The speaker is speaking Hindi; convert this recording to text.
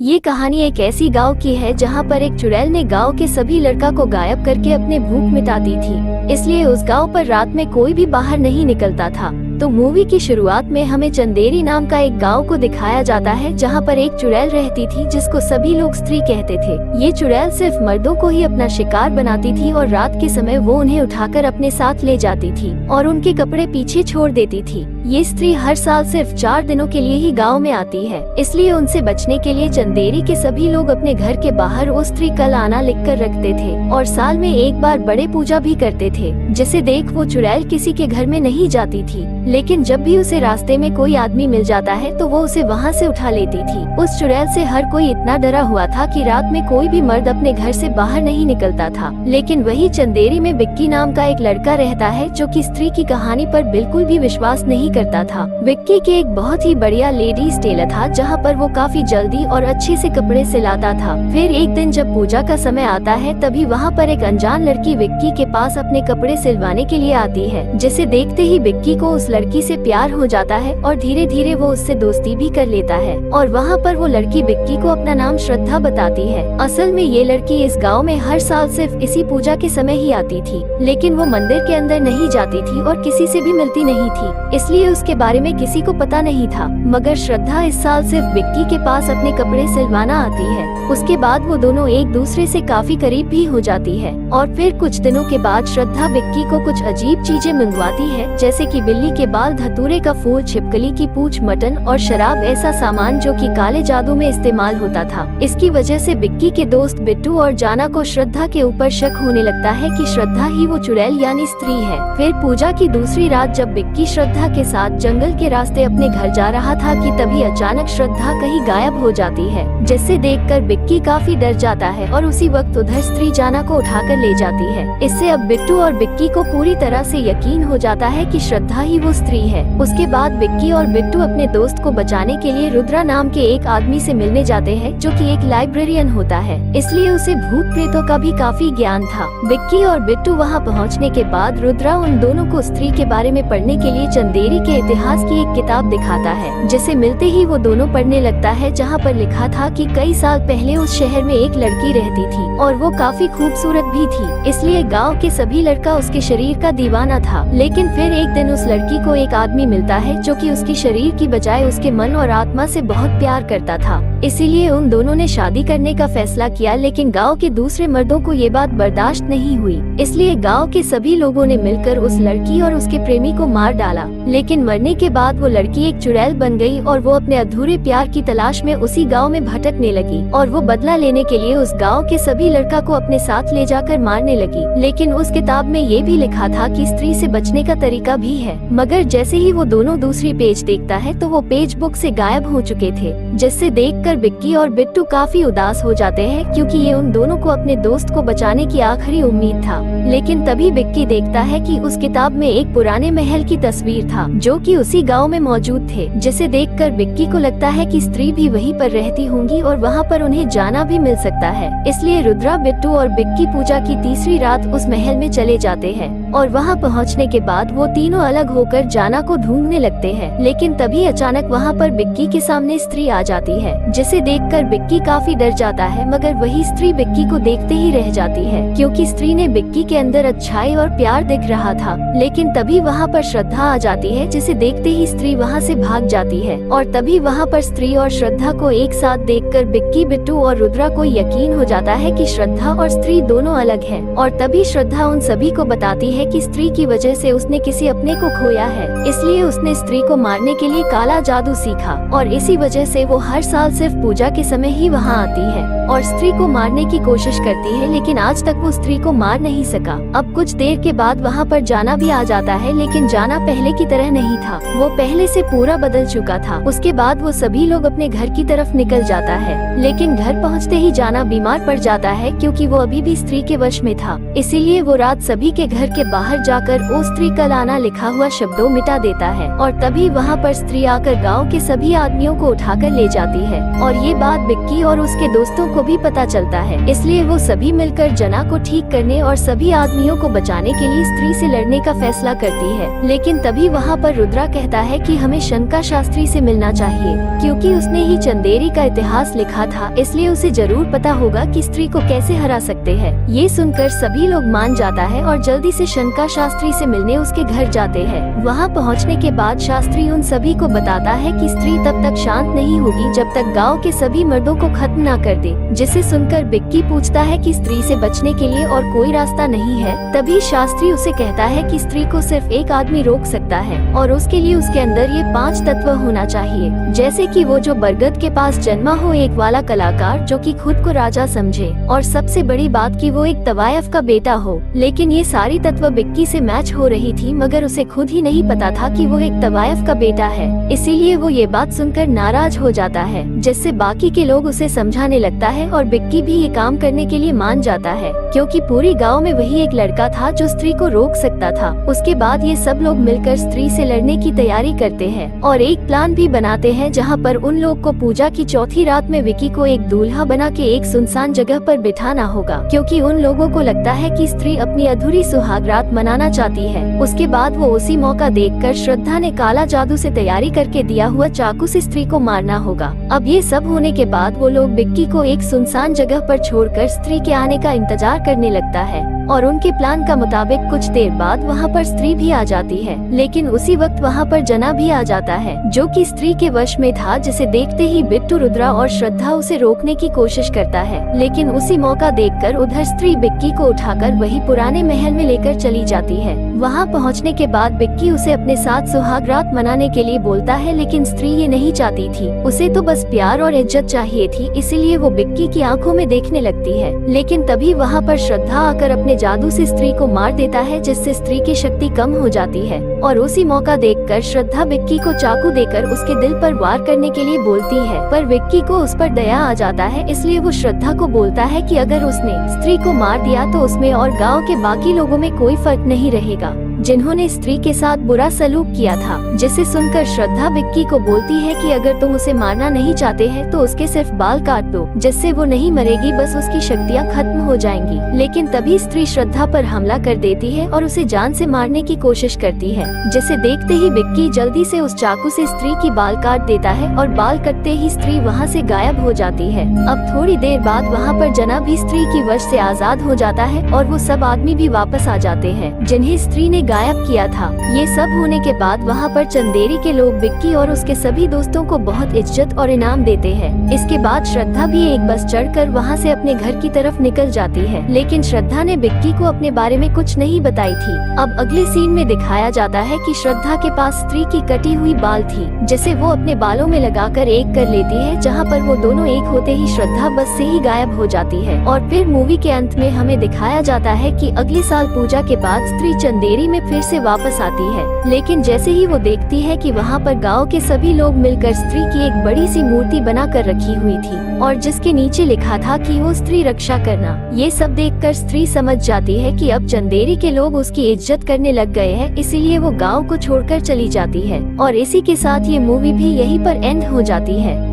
ये कहानी एक ऐसी गांव की है जहां पर एक चुड़ैल ने गांव के सभी लड़का को गायब करके अपने भूख मिटाती थी। इसलिए उस गांव पर रात में कोई भी बाहर नहीं निकलता था। तो मूवी की शुरुआत में हमें चंदेरी नाम का एक गांव को दिखाया जाता है जहां पर एक चुड़ैल रहती थी जिसको सभी लोग स्त्री कहते थे। ये चुड़ैल सिर्फ मर्दों को ही अपना शिकार बनाती थी और रात के समय वो उन्हें उठाकर अपने साथ ले जाती थी और उनके कपड़े पीछे छोड़ देती थी। ये स्त्री हर साल सिर्फ 4 दिनों के लिए ही गांव में आती है, इसलिए उनसे बचने के लिए चंदेरी के सभी लोग अपने घर के बाहर वो स्त्री कल आना लिख कर रखते थे और साल में एक बार बड़े पूजा भी करते थे, जिसे देख वो चुड़ैल किसी के घर में नहीं जाती थी। लेकिन जब भी उसे रास्ते में कोई आदमी मिल जाता है तो वो उसे वहाँ से उठा लेती थी। उस चुड़ैल से हर कोई इतना डरा हुआ था कि रात में कोई भी मर्द अपने घर से बाहर नहीं निकलता था। लेकिन वही चंदेरी में विक्की नाम का एक लड़का रहता है जो कि स्त्री की कहानी पर बिल्कुल भी विश्वास नहीं करता था। विक्की के एक बहुत ही बढ़िया लेडीज टेलर था जहाँ पर वो काफी जल्दी और अच्छे से कपड़े सिलाता था। फिर एक दिन जब पूजा का समय आता है तभी वहाँ पर एक अनजान लड़की विक्की के पास अपने कपड़े सिलवाने के लिए आती है, जिसे देखते ही विक्की को उस लड़की से प्यार हो जाता है और धीरे धीरे वो उससे दोस्ती भी कर लेता है। और वहाँ पर वो लड़की विक्की को अपना नाम श्रद्धा बताती है। असल में ये लड़की इस गाँव में हर साल सिर्फ इसी पूजा के समय ही आती थी, लेकिन वो मंदिर के अंदर नहीं जाती थी और किसी से भी मिलती नहीं थी, इसलिए उसके बारे में किसी को पता नहीं था। मगर श्रद्धा इस साल सिर्फ विक्की के पास अपने कपड़े सिलवाना आती है। उसके बाद वो दोनों एक दूसरे से काफी करीब भी हो जाती है और फिर कुछ दिनों के बाद श्रद्धा विक्की को कुछ अजीब चीजें मंगवाती है, जैसे कि बिल्ली के बाल, धतूरे का फूल, छिपकली की पूंछ, मटन और शराब, ऐसा सामान जो कि काले जादू में इस्तेमाल होता था। इसकी वजह से विक्की के दोस्त बिट्टू और जाना को श्रद्धा के ऊपर शक होने लगता है कि श्रद्धा ही वो चुड़ैल यानी स्त्री है। फिर पूजा की दूसरी रात जब विक्की श्रद्धा के साथ जंगल के रास्ते अपने घर जा रहा था कि तभी अचानक श्रद्धा कहीं गायब हो जाती है, जिससे देखकर विक्की काफी डर जाता है और उसी वक्त उधर स्त्री जाना को उठाकर ले जाती है। इससे अब बिट्टू और विक्की को पूरी तरह से यकीन हो जाता है कि श्रद्धा ही वो स्त्री है। उसके बाद विक्की और बिट्टू अपने दोस्त को बचाने के लिए रुद्रा नाम के एक आदमी से मिलने जाते हैं जो कि एक लाइब्रेरियन होता है, इसलिए उसे भूत प्रेतों का भी काफी ज्ञान था। विक्की और बिट्टू वहां पहुंचने के बाद रुद्रा उन दोनों को स्त्री के बारे में पढ़ने के लिए चंदेरी के इतिहास की एक किताब दिखाता है, जिसे मिलते ही वो दोनों पढ़ने लगता है, जहाँ पर लिखा था कि कई साल पहले उस शहर में एक लड़की रहती थी और वो काफी खूबसूरत भी थी, इसलिए गाँव के सभी लड़का उसके शरीर का दीवाना था। लेकिन फिर एक दिन उस लड़की को एक आदमी मिलता है जो कि उसकी शरीर की बजाय उसके मन और आत्मा से बहुत प्यार करता था, इसीलिए उन दोनों ने शादी करने का फैसला किया। लेकिन गांव के दूसरे मर्दों को ये बात बर्दाश्त नहीं हुई, इसलिए गांव के सभी लोगों ने मिलकर उस लड़की और उसके प्रेमी को मार डाला। लेकिन मरने के बाद वो लड़की एक चुड़ैल बन गई और वो अपने अधूरे प्यार की तलाश में उसी गाँव में भटकने लगी और वो बदला लेने के लिए उस गाँव के सभी लड़का को अपने साथ ले जाकर मारने लगी। लेकिन उस किताब में ये भी लिखा था कि स्त्री से बचने का तरीका भी है, मगर जैसे ही वो दोनों दूसरी पेज देखता है तो वो पेज बुक से गायब हो चुके थे, जिससे देखकर विक्की और बिट्टू काफी उदास हो जाते हैं क्योंकि ये उन दोनों को अपने दोस्त को बचाने की आखिरी उम्मीद था। लेकिन तभी विक्की देखता है कि उस किताब में एक पुराने महल की तस्वीर था जो कि उसी गांव में मौजूद थे, जिसे देखकर विक्की को लगता है कि स्त्री भी वहीं पर रहती होंगी और वहां पर उन्हें जाना भी मिल सकता है। इसलिए रुद्रा, बिट्टू और विक्की पूजा की तीसरी रात उस महल में चले जाते हैं और वहां पहुंचने के बाद वो तीनों अलग होकर जाना को ढूंढने लगते हैं। लेकिन तभी अचानक वहां पर विक्की के सामने स्त्री आ जाती है, जिसे देखकर विक्की काफी डर जाता है, मगर वही स्त्री विक्की को देखते ही रह जाती है क्योंकि स्त्री ने विक्की के अंदर अच्छाई और प्यार दिख रहा था। लेकिन तभी वहां पर श्रद्धा आ जाती है, जिसे देखते ही स्त्री वहां से भाग जाती है और तभी वहां पर स्त्री और श्रद्धा को एक साथ देखकर विक्की, बिट्टू और रुद्रा को यकीन हो जाता है कि श्रद्धा और स्त्री दोनों अलग हैं। और तभी श्रद्धा उन सभी को बताती है कि स्त्री की वजह से उसने किसी अपने को खोया है, इसलिए उसने स्त्री को मारने के लिए काला जादू सीखा और इसी वजह से वो हर साल सिर्फ पूजा के समय ही वहाँ आती है और स्त्री को मारने की कोशिश करती है, लेकिन आज तक वो स्त्री को मार नहीं सका। अब कुछ देर के बाद वहाँ पर जाना भी आ जाता है, लेकिन जाना पहले की तरह नहीं था, वो पहले से पूरा बदल चुका था। उसके बाद वो सभी लोग अपने घर की तरफ निकल जाता है, लेकिन घर पहुँचते ही जाना बीमार पड़ जाता है क्योंकि वो अभी भी स्त्री के वश में था। इसीलिए वो रात सभी के घर के बाहर जाकर ओ स्त्री कल आना लिखा हुआ शब्दों तो मिटा देता है। और तभी वहाँ पर स्त्री आकर गांव के सभी आदमियों को उठाकर ले जाती है और ये बात बिक्की और उसके दोस्तों को भी पता चलता है। इसलिए वो सभी मिलकर जना को ठीक करने और सभी आदमियों को बचाने के लिए स्त्री से लड़ने का फैसला करती है। लेकिन तभी वहाँ पर रुद्रा कहता है कि हमें शंका शास्त्री से मिलना चाहिए, क्योंकि उसने ही चंदेरी का इतिहास लिखा था, इसलिए उसे जरूर पता होगा कि स्त्री को कैसे हरा सकते हैं। ये सुनकर सभी लोग मान जाता है और जल्दी से शंका शास्त्री से मिलने उसके घर जाते हैं। वहाँ पहुँचने के बाद शास्त्री उन सभी को बताता है कि स्त्री तब तक शांत नहीं होगी जब तक गांव के सभी मर्दों को खत्म न कर दे। जिसे सुनकर बिक्की पूछता है कि स्त्री से बचने के लिए और कोई रास्ता नहीं है। तभी शास्त्री उसे कहता है कि स्त्री को सिर्फ एक आदमी रोक सकता है और उसके लिए उसके अंदर ये 5 तत्व होना चाहिए, जैसे कि वो जो बरगद के पास जन्मा हो, एक वाला कलाकार जो कि खुद को राजा समझे, और सबसे बड़ी बात कि वो एक तवायफ का बेटा हो। लेकिन ये सारी तत्व बिक्की से मैच हो रही थी, मगर उसे खुद ही नहीं पता था कि वो एक तवायफ का बेटा है। इसीलिए वो ये बात सुनकर नाराज हो जाता है, जिससे बाकी के लोग उसे समझाने लगता है और बिक्की भी ये काम करने के लिए मान जाता है, क्योंकि पूरी गांव में वही एक लड़का था जो स्त्री को रोक सकता था। उसके बाद ये सब लोग मिलकर स्त्री से लड़ने की तैयारी करते हैं और एक प्लान भी बनाते हैं, जहां पर उन लोग को पूजा की चौथी रात में विक्की को एक दूल्हा बना के एक सुनसान जगह पर बिठाना होगा, क्योंकि उन लोगों को लगता है कि स्त्री अपनी अधूरी सुहाग रात मनाना चाहती है। उसके बाद वो उसी मौका देखकर श्रद्धा ने काला जादू से तैयारी करके दिया हुआ चाकू से स्त्री को मारना होगा। अब ये सब होने के बाद वो लोग बिक्की को एक सुनसान जगह पर छोड़कर स्त्री के आने का इंतजार करने लगता है और उनके प्लान का मुताबिक कुछ देर बाद वहाँ पर स्त्री भी आ जाती है। लेकिन उसी वक्त वहाँ पर जना भी आ जाता है, जो कि स्त्री के वश में था, जिसे देखते ही बिट्टू, रुद्रा और श्रद्धा उसे रोकने की कोशिश करता है। लेकिन उसी मौका देखकर उधर स्त्री बिक्की को उठाकर वही पुराने महल में लेकर चली जाती है। वहाँ पहुँचने के बाद बिक्की उसे अपने साथ सुहाग रात मनाने के लिए बोलता है, लेकिन स्त्री ये नहीं चाहती थी। उसे तो बस प्यार और इज्जत चाहिए थी, इसीलिए वो बिक्की की आंखों में देखने लगती है। लेकिन तभी वहाँ पर श्रद्धा आकर अपने जादू से स्त्री को मार देता है, जिससे स्त्री की शक्ति कम हो जाती है। और उसी मौका देखकर श्रद्धा बिक्की को चाकू देकर उसके दिल पर वार करने के लिए बोलती है, पर बिक्की को उस पर दया आ जाता है, इसलिए वो श्रद्धा को बोलता है कि अगर उसने स्त्री को मार दिया तो उसमें और गाँव के बाकी लोगों में कोई फर्क नहीं रहेगा जिन्होंने स्त्री के साथ बुरा सलूक किया था। जिसे सुनकर श्रद्धा बिक्की को बोलती है कि अगर तुम उसे मारना नहीं चाहते हैं तो उसके सिर्फ बाल काट दो, जिससे वो नहीं मरेगी, बस उसकी शक्तियाँ खत्म हो जाएंगी। लेकिन तभी स्त्री श्रद्धा पर हमला कर देती है और उसे जान से मारने की कोशिश करती है, जिसे देखते ही बिक्की जल्दी से उस चाकू से स्त्री की बाल काट देता है और बाल कटते ही स्त्री वहाँ से गायब हो जाती है। अब थोड़ी देर बाद वहाँ पर जना भी स्त्री की वश से आजाद हो जाता है और वो सब आदमी भी वापस आ जाते हैं जिन्हें स्त्री ने गायब किया था। ये सब होने के बाद वहाँ पर चंदेरी के लोग बिक्की और उसके सभी दोस्तों को बहुत इज्जत और इनाम देते हैं। इसके बाद श्रद्धा भी एक बस चढ़कर वहाँ से अपने घर की तरफ निकल जाती है, लेकिन श्रद्धा ने बिक्की को अपने बारे में कुछ नहीं बताई थी। अब अगले सीन में दिखाया जाता है कि श्रद्धा के पास स्त्री की कटी हुई बाल थी, जिसे वो अपने बालों में लगाकर एक कर लेती है, जहाँ पर वो दोनों एक होते ही श्रद्धा बस से ही गायब हो जाती है। और फिर मूवी के अंत में हमें दिखाया जाता है कि अगले साल पूजा के बाद स्त्री चंदेरी में फिर से वापस आती है, लेकिन जैसे ही वो देखती है कि वहाँ पर गांव के सभी लोग मिलकर स्त्री की एक बड़ी सी मूर्ति बना कर रखी हुई थी और जिसके नीचे लिखा था कि वो स्त्री रक्षा करना। ये सब देखकर स्त्री समझ जाती है कि अब चंदेरी के लोग उसकी इज्जत करने लग गए हैं, इसीलिए वो गाँव को छोड़कर चली जाती है। और इसी के साथ ये मूवी भी यहीं पर एंड हो जाती है।